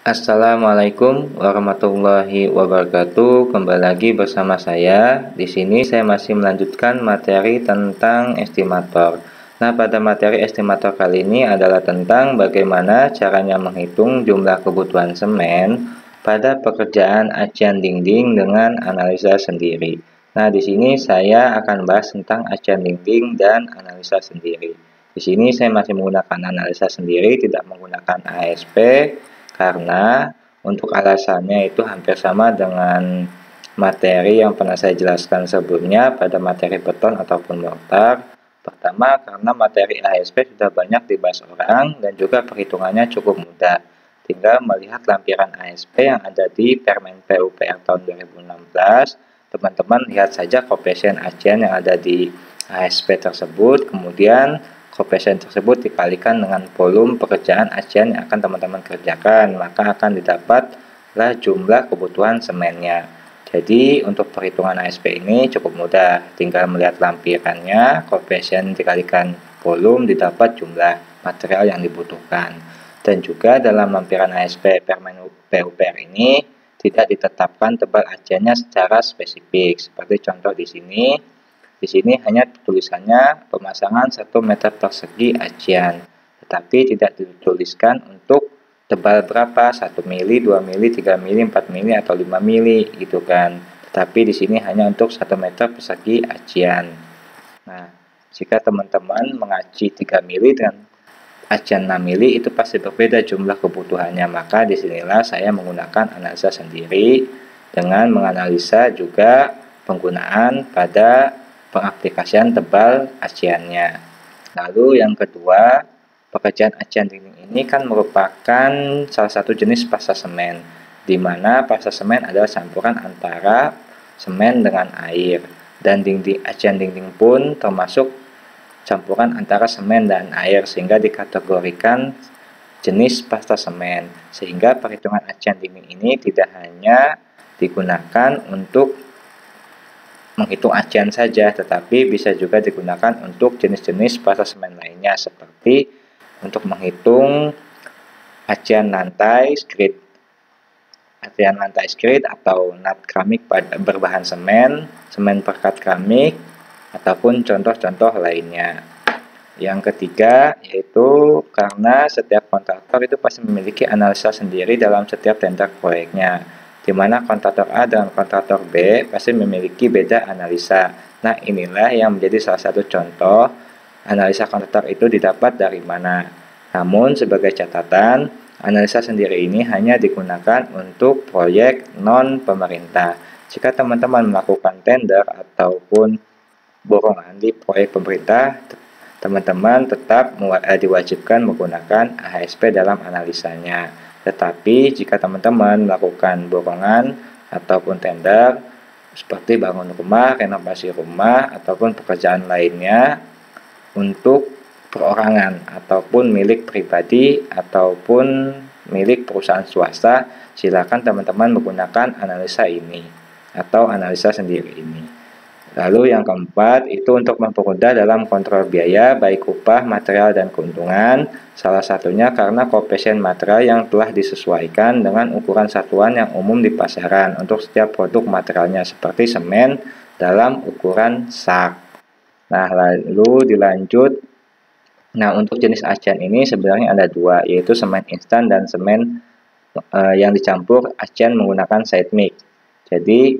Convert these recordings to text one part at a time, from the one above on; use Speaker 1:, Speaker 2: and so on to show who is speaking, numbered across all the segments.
Speaker 1: Assalamualaikum warahmatullahi wabarakatuh. Kembali lagi bersama saya. Di sini saya masih melanjutkan materi tentang estimator. Nah, pada materi estimator kali ini adalah tentang bagaimana caranya menghitung jumlah kebutuhan semen pada pekerjaan acian dinding dengan analisa sendiri. Nah, di sini saya akan bahas tentang acian dinding dan analisa sendiri. Di sini saya masih menggunakan analisa sendiri, tidak menggunakan ASP. Karena untuk alasannya itu hampir sama dengan materi yang pernah saya jelaskan sebelumnya pada materi beton ataupun mortar. Pertama, karena materi ASP sudah banyak dibahas orang dan juga perhitungannya cukup mudah. Tinggal melihat lampiran ASP yang ada di Permen PUPR tahun 2016. Teman-teman lihat saja koefisien acian yang ada di ASP tersebut, kemudian koefisien tersebut dikalikan dengan volume pekerjaan acian yang akan teman-teman kerjakan, maka akan didapatlah jumlah kebutuhan semennya. Jadi untuk perhitungan ASP ini cukup mudah, tinggal melihat lampirannya, koefisien dikalikan volume didapat jumlah material yang dibutuhkan. Dan juga dalam lampiran ASP Permen PUPR ini tidak ditetapkan tebal aciannya secara spesifik, seperti contoh di sini. Di sini hanya tulisannya pemasangan 1 meter persegi acian, tetapi tidak dituliskan untuk tebal berapa, 1 mili, 2 mili, 3 mili, 4 mili, atau 5 mili gitu kan. Tetapi di sini hanya untuk 1 meter persegi acian. Nah, jika teman-teman mengaci 3 mili dengan acian 6 mili itu pasti berbeda jumlah kebutuhannya, maka disinilah saya menggunakan analisa sendiri dengan menganalisa juga penggunaan pada pengaplikasian tebal aciannya. Lalu yang kedua, pekerjaan acian dinding ini kan merupakan salah satu jenis pasta semen, di mana pasta semen adalah campuran antara semen dengan air, dan acian dinding pun termasuk campuran antara semen dan air, sehingga dikategorikan jenis pasta semen. Sehingga perhitungan acian dinding ini tidak hanya digunakan untuk menghitung acian saja, tetapi bisa juga digunakan untuk jenis-jenis pasta semen lainnya, seperti untuk menghitung acian lantai skrit atau nut keramik berbahan semen, semen pekat keramik, ataupun contoh-contoh lainnya. Yang ketiga, yaitu karena setiap kontraktor itu pasti memiliki analisa sendiri dalam setiap tender proyeknya, di mana kontraktor A dan kontraktor B pasti memiliki beda analisa. Nah, inilah yang menjadi salah satu contoh analisa kontraktor itu didapat dari mana. Namun, sebagai catatan, analisa sendiri ini hanya digunakan untuk proyek non-pemerintah. Jika teman-teman melakukan tender ataupun borongan di proyek pemerintah, teman-teman tetap diwajibkan menggunakan ASP dalam analisanya. Tetapi jika teman-teman melakukan borongan ataupun tender seperti bangun rumah, renovasi rumah, ataupun pekerjaan lainnya untuk perorangan ataupun milik pribadi ataupun milik perusahaan swasta, silakan teman-teman menggunakan analisa ini atau analisa sendiri ini. Lalu yang keempat itu untuk mempermudah dalam kontrol biaya baik upah, material, dan keuntungan. Salah satunya karena koefisien material yang telah disesuaikan dengan ukuran satuan yang umum di pasaran untuk setiap produk materialnya, seperti semen dalam ukuran sak. Nah, lalu dilanjut. Nah, untuk jenis acian ini sebenarnya ada dua, yaitu semen instan dan semen yang dicampur acian menggunakan side mix. Jadi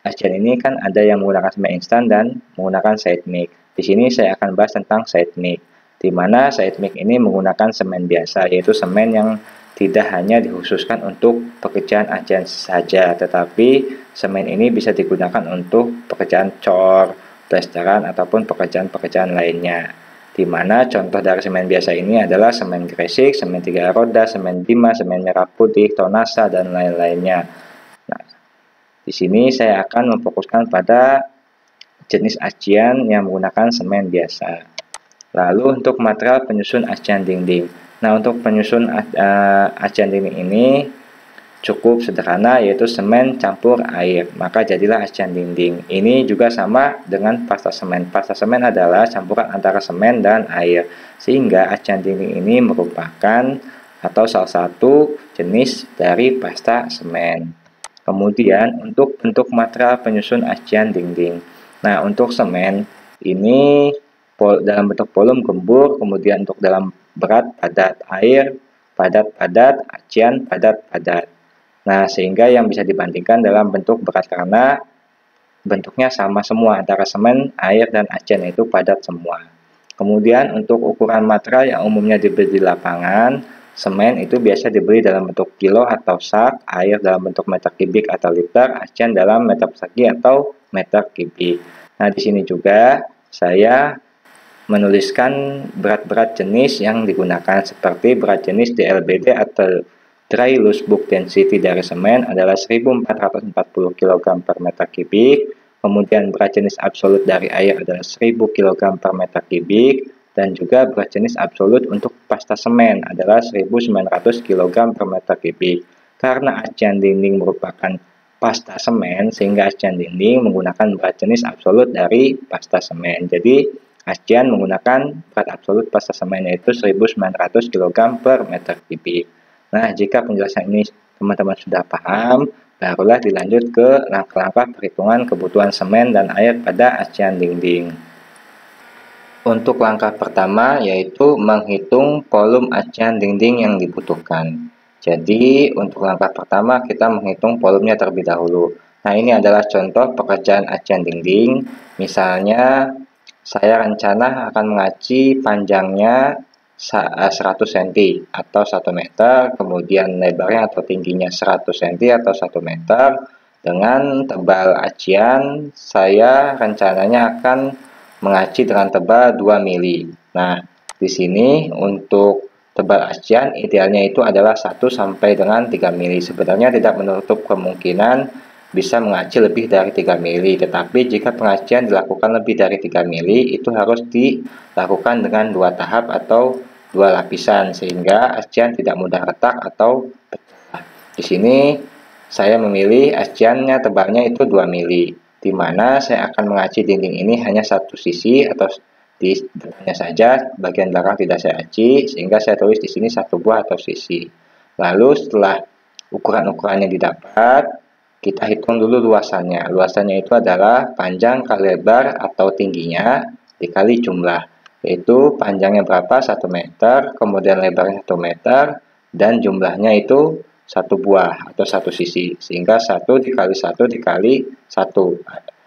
Speaker 1: acian ini kan ada yang menggunakan semen instan dan menggunakan side mix. Di sini saya akan bahas tentang side mix, di mana side mix ini menggunakan semen biasa, yaitu semen yang tidak hanya dikhususkan untuk pekerjaan acian saja, tetapi semen ini bisa digunakan untuk pekerjaan cor, plesteran, ataupun pekerjaan-pekerjaan lainnya. Di mana contoh dari semen biasa ini adalah semen gresik, semen 3 roda, semen bima, semen merah putih, tonasa, dan lain-lainnya. Nah, di sini saya akan memfokuskan pada jenis acian yang menggunakan semen biasa. Lalu untuk material penyusun acian dinding. Nah, untuk penyusun acian dinding ini cukup sederhana, yaitu semen campur air, maka jadilah acian dinding. Ini juga sama dengan pasta semen. Pasta semen adalah campuran antara semen dan air, sehingga acian dinding ini merupakan atau salah satu jenis dari pasta semen. Kemudian untuk bentuk material penyusun acian dinding. Nah, untuk semen ini dalam bentuk volume gembur, kemudian untuk dalam berat padat, air padat-padat, acian padat-padat. Nah, sehingga yang bisa dibandingkan dalam bentuk berat karena bentuknya sama semua antara semen, air, dan acian, yaitu padat semua. Kemudian untuk ukuran material yang umumnya dibeli di lapangan, semen itu biasa dibeli dalam bentuk kilo atau sak, air dalam bentuk meter kubik atau liter, acian dalam meter persegi atau meter kubik. Nah, di sini juga saya menuliskan berat-berat jenis yang digunakan, seperti berat jenis DLBD atau Dry Loose Bulk Density dari semen adalah 1440 kg per meter kubik, kemudian berat jenis absolut dari air adalah 1000 kg per meter kubik, dan juga berat jenis absolut untuk pasta semen adalah 1900 kg per meter kubik. Karena acian dinding merupakan pasta semen, sehingga acian dinding menggunakan berat jenis absolut dari pasta semen. Jadi acian menggunakan berat absolut pasta semen yaitu 1900 kg per meter kubik. Nah, jika penjelasan ini teman-teman sudah paham, barulah dilanjut ke langkah-langkah perhitungan kebutuhan semen dan air pada acian dinding. Untuk langkah pertama yaitu menghitung volume acian dinding yang dibutuhkan. Jadi, untuk langkah pertama kita menghitung volumenya terlebih dahulu. Nah, ini adalah contoh pekerjaan acian dinding. Misalnya, saya rencana akan mengaci panjangnya 100 cm atau 1 meter, kemudian lebarnya atau tingginya 100 cm atau 1 meter. Dengan tebal acian, saya rencananya akan mengaci dengan tebal 2 mili. Nah, di sini untuk tebal acian idealnya itu adalah 1 sampai dengan 3 mili. Sebenarnya tidak menutup kemungkinan bisa mengaci lebih dari 3 mili, tetapi jika pengacian dilakukan lebih dari 3 mili, itu harus dilakukan dengan 2 tahap atau 2 lapisan, sehingga acian tidak mudah retak atau pecah. Di sini saya memilih aciannya tebalnya itu 2 mili, di mana saya akan mengaci dinding ini hanya satu sisi atau di depannya saja, bagian belakang tidak saya aci, sehingga saya tulis di sini satu buah atau sisi. Lalu setelah ukuran-ukurannya didapat, kita hitung dulu luasannya. Luasannya itu adalah panjang kali lebar atau tingginya dikali jumlah. Yaitu panjangnya berapa? 1 meter, kemudian lebarnya 1 meter, dan jumlahnya itu satu buah atau satu sisi. Sehingga 1 dikali 1 dikali 1.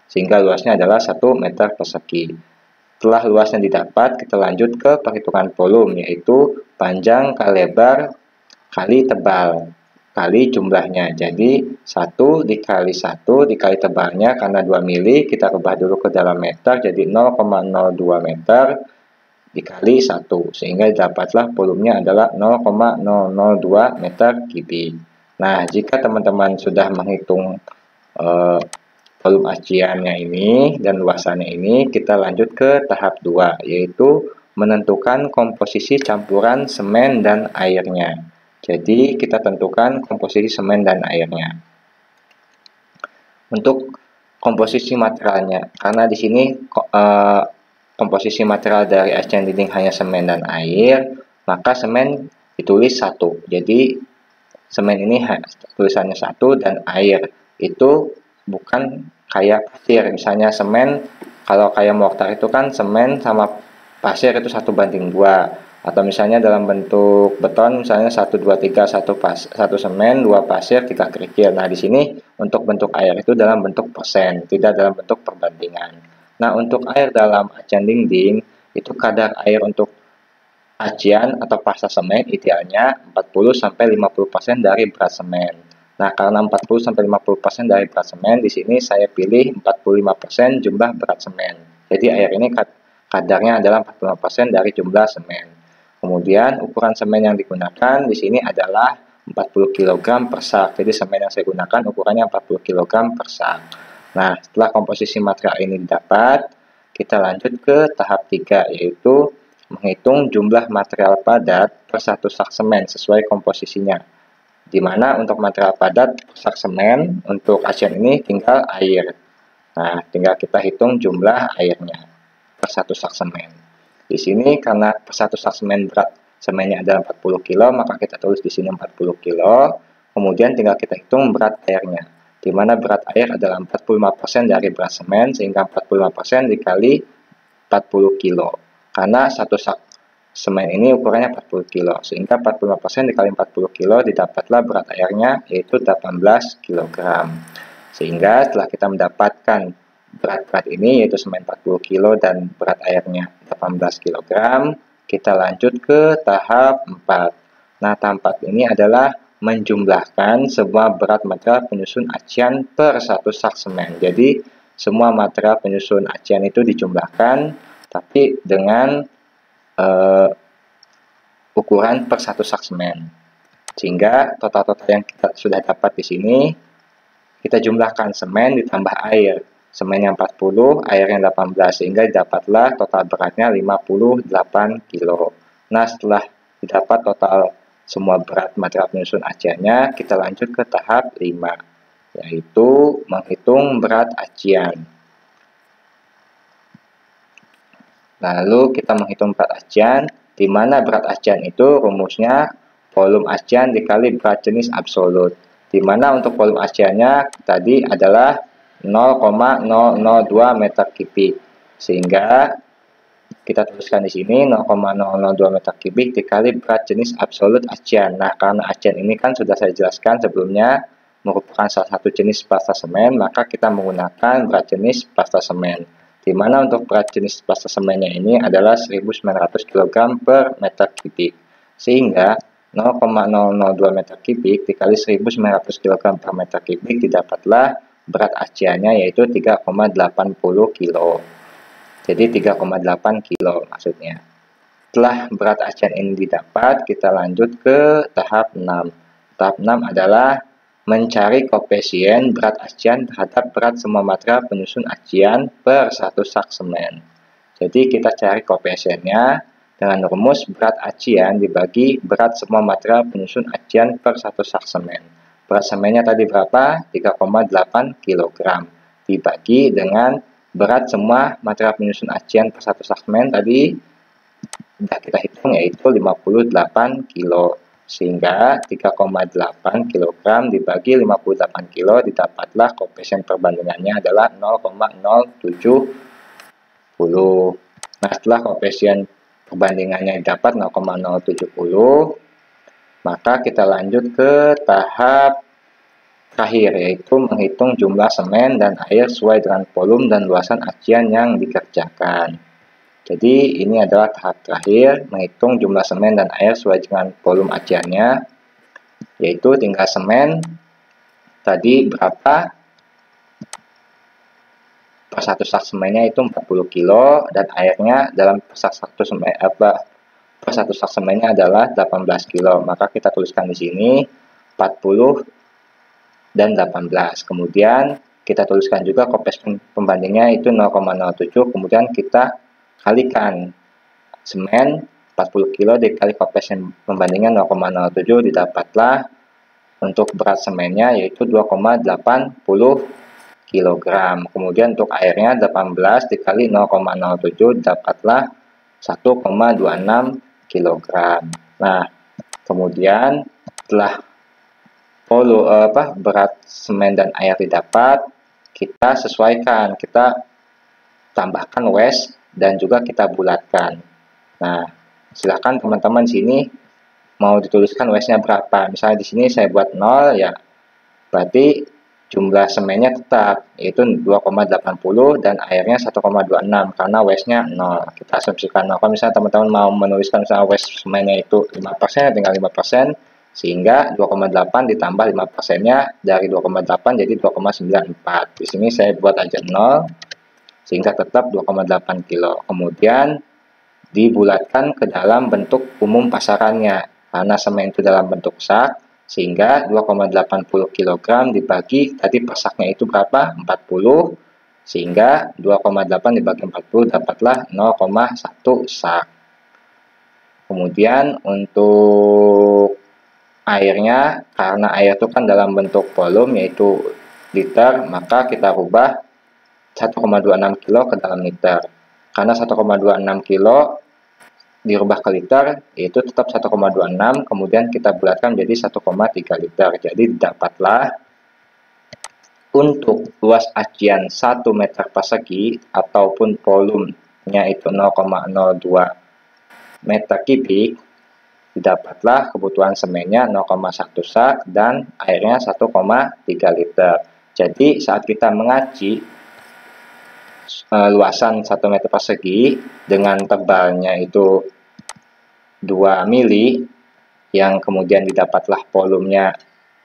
Speaker 1: Sehingga luasnya adalah 1 meter persegi. Setelah luasnya didapat, kita lanjut ke perhitungan volume, yaitu panjang kali lebar kali tebal kali jumlahnya. Jadi 1 dikali 1 dikali tebalnya, karena 2 mili kita ubah dulu ke dalam meter, jadi 0,02 meter dikali 1, sehingga dapatlah volumenya adalah 0,002 meter kubik. Nah, jika teman-teman sudah menghitung volume aciannya ini dan luasannya ini, kita lanjut ke tahap 2, yaitu menentukan komposisi campuran semen dan airnya. Jadi, kita tentukan komposisi semen dan airnya. Untuk komposisi materialnya, karena di sini komposisi material dari acian dinding hanya semen dan air, maka semen ditulis 1. Jadi, semen ini tulisannya 1 dan air itu bukan kayak pasir. Misalnya semen, kalau kayak mortar itu kan semen sama pasir itu 1:2. Atau misalnya dalam bentuk beton, misalnya 1, 2, 3, 1 semen, 2 pasir, 3 kerikil. Nah, di sini untuk bentuk air itu dalam bentuk persen, tidak dalam bentuk perbandingan. Nah, untuk air dalam acian dinding, itu kadar air untuk acian atau pasta semen idealnya 40-50% dari berat semen. Nah, karena 40-50% dari berat semen, di sini saya pilih 45% jumlah berat semen. Jadi air ini kadarnya adalah 45% dari jumlah semen. Kemudian ukuran semen yang digunakan di sini adalah 40 kg per sak. Jadi semen yang saya gunakan ukurannya 40 kg per sak. Nah, setelah komposisi material ini didapat, kita lanjut ke tahap 3, yaitu menghitung jumlah material padat per satu sak semen sesuai komposisinya. Di mana untuk material padat per sak semen untuk acian ini tinggal air. Nah, tinggal kita hitung jumlah airnya per satu sak semen. Di sini karena per satu sak semen berat semennya adalah 40 kilo, maka kita tulis di sini 40 kilo. Kemudian tinggal kita hitung berat airnya, di mana berat air adalah 45% dari berat semen, sehingga 45% dikali 40 kilo. Karena satu sak semen ini ukurannya 40 kilo, sehingga 45% dikali 40 kilo didapatlah berat airnya yaitu 18 kg. Sehingga setelah kita mendapatkan berat ini yaitu semen 40 kilo dan berat airnya 18 kg, kita lanjut ke tahap 4. Nah, tahap 4 ini adalah menjumlahkan semua berat material penyusun acian per satu sak semen. Jadi, semua material penyusun acian itu dijumlahkan, tapi dengan ukuran per satu sak semen. Sehingga total-total yang kita sudah dapat di sini, kita jumlahkan semen ditambah air. Semen yang 40, airnya 18, sehingga didapatlah total beratnya 58 kilo. Nah, setelah didapat total semua berat material penyusun aciannya, kita lanjut ke tahap 5, yaitu menghitung berat acian. Lalu kita menghitung berat acian, di mana berat acian itu rumusnya volume acian dikali berat jenis absolut. Di mana untuk volume aciannya tadi adalah 0,002 meter kubik. Sehingga kita tuliskan di sini 0,002 meter kubik dikali berat jenis absolut acian. Nah, karena acian ini kan sudah saya jelaskan sebelumnya merupakan salah satu jenis pasta semen, maka kita menggunakan berat jenis pasta semen. Di mana untuk berat jenis pasta semennya ini adalah 1900 kg per meter kubik. Sehingga 0,002 meter kubik dikali 1900 kg per meter kubik didapatlah berat aciannya yaitu 3,80 kilo. Jadi 3,8 kilo maksudnya. Setelah berat acian ini didapat, kita lanjut ke tahap 6. Tahap 6 adalah mencari koefisien berat acian terhadap berat semua material penyusun acian per satu sak semen. Jadi kita cari koefisiennya dengan rumus berat acian dibagi berat semua material penyusun acian per satu sak semen. Berat semennya tadi berapa? 3,8 kg. Dibagi dengan berat semua material penyusun acian per satu sak semen tadi sudah kita hitung yaitu 58 kilo. Sehingga 3,8 kg dibagi 58 kilo didapatlah koefisien perbandingannya adalah 0,070. Nah, setelah koefisien perbandingannya dapat 0,070, maka kita lanjut ke tahap terakhir, yaitu menghitung jumlah semen dan air sesuai dengan volume dan luasan acian yang dikerjakan. Jadi ini adalah tahap terakhir, menghitung jumlah semen dan air sesuai dengan volume aciannya, yaitu tinggal semen tadi berapa per satu sak semennya itu 40 kilo dan airnya dalam per satu sak semennya adalah 18 kilo. Maka kita tuliskan di sini 40 dan 18. Kemudian kita tuliskan juga koefisien pembandingnya itu 0,07, kemudian kita kalikan semen 40 kilo dikali koefisien pembandingnya 0,07 didapatlah untuk berat semennya yaitu 2,80 kg. Kemudian untuk airnya 18 dikali 0,07 dapatlah 1,26 kg. Nah, kemudian setelah berat semen dan air didapat, kita sesuaikan, kita tambahkan wash dan juga kita bulatkan. Nah, silakan teman-teman di sini mau dituliskan wash-nya berapa. Misalnya di sini saya buat 0 ya, berarti jumlah semennya tetap yaitu 2,80 dan airnya 1,26 karena wash-nya 0. Kita asumsikan 0. Kalau misalnya teman-teman mau menuliskan misalnya wash semennya itu 5%, tinggal 5%, sehingga 2,8 ditambah 5%-nya dari 2,8 jadi 2,94. Di sini saya buat aja 0 sehingga tetap 2,8 kilo. Kemudian dibulatkan ke dalam bentuk umum pasarannya. Karena semen itu dalam bentuk sak, sehingga 2,80 kg dibagi tadi per saknya itu berapa? 40, sehingga 2,8 dibagi 40 dapatlah 0,1 sak. Kemudian untuk airnya, karena air itu kan dalam bentuk volume yaitu liter, maka kita rubah 1,26 kilo ke dalam liter. Karena 1,26 kilo dirubah ke liter, yaitu tetap 1,26, kemudian kita bulatkan menjadi 1,3 liter. Jadi didapatlah untuk luas acian 1 meter persegi ataupun volumenya itu 0,02 meter kubik, didapatlah kebutuhan semennya 0,1 sak dan airnya 1,3 liter. Jadi saat kita mengaci luasan 1 meter persegi dengan tebalnya itu 2 mili, yang kemudian didapatlah volumenya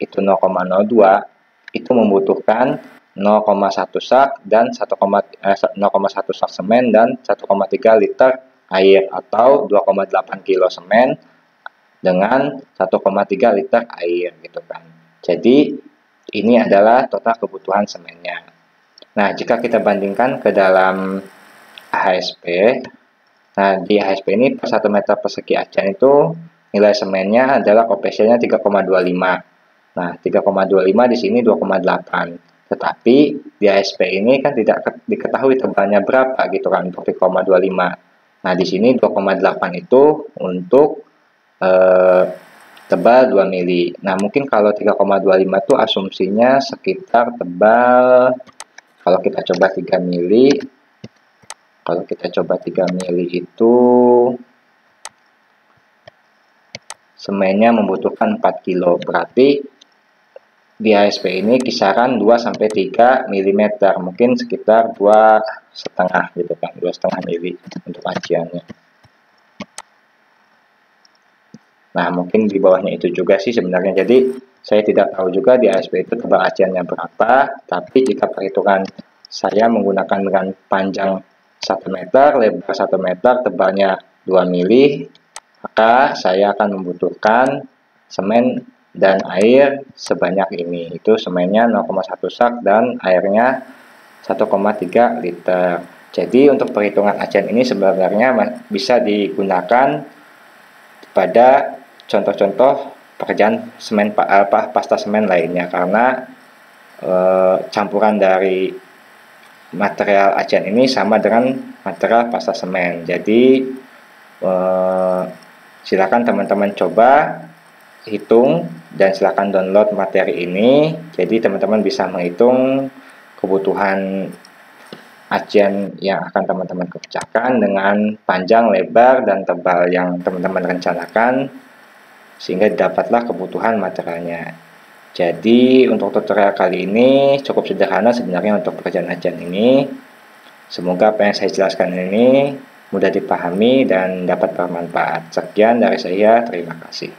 Speaker 1: itu 0,02, itu membutuhkan 0,1 sak dan 0,1 sak semen dan 1,3 liter air atau 2,8 kilo semen dengan 1,3 liter air gitu kan. Jadi ini adalah total kebutuhan semennya. Nah, jika kita bandingkan ke dalam AHSP, nah di AHSP ini per 1 meter persegi acian itu nilai semennya adalah koefisiennya 3,25. Nah, 3,25 di sini 2,8. Tetapi di ASP ini kan tidak diketahui tebalnya berapa gitu kan untuk 3,25. Nah, di sini 2,8 itu untuk tebal 2 mili. Nah, mungkin kalau 3,25 itu asumsinya sekitar tebal, kalau kita coba 3 mili, itu semennya membutuhkan 4 kilo. Berarti di ASP ini kisaran 2-3 mm, mungkin sekitar 2,5 gitu kan, 2,5 mili untuk aciannya. Nah, mungkin di bawahnya itu juga sih sebenarnya. Jadi saya tidak tahu juga di ASP itu tebal aciannya berapa, tapi jika perhitungan saya menggunakan dengan panjang 1 meter, lebar 1 meter, tebalnya 2 mili, maka saya akan membutuhkan semen dan air sebanyak ini. Itu semennya 0,1 sak dan airnya 1,3 liter. Jadi untuk perhitungan acian ini sebenarnya bisa digunakan pada contoh-contoh pekerjaan semen pasta semen lainnya, karena campuran dari material acian ini sama dengan material pasta semen. Jadi silakan teman-teman coba hitung dan silakan download materi ini. Jadi teman-teman bisa menghitung kebutuhan acian yang akan teman-teman kerjakan dengan panjang, lebar, dan tebal yang teman-teman rencanakan, sehingga dapatlah kebutuhan materialnya. Jadi untuk tutorial kali ini cukup sederhana sebenarnya untuk pekerjaan acian ini. Semoga apa yang saya jelaskan ini mudah dipahami dan dapat bermanfaat. Sekian dari saya, terima kasih.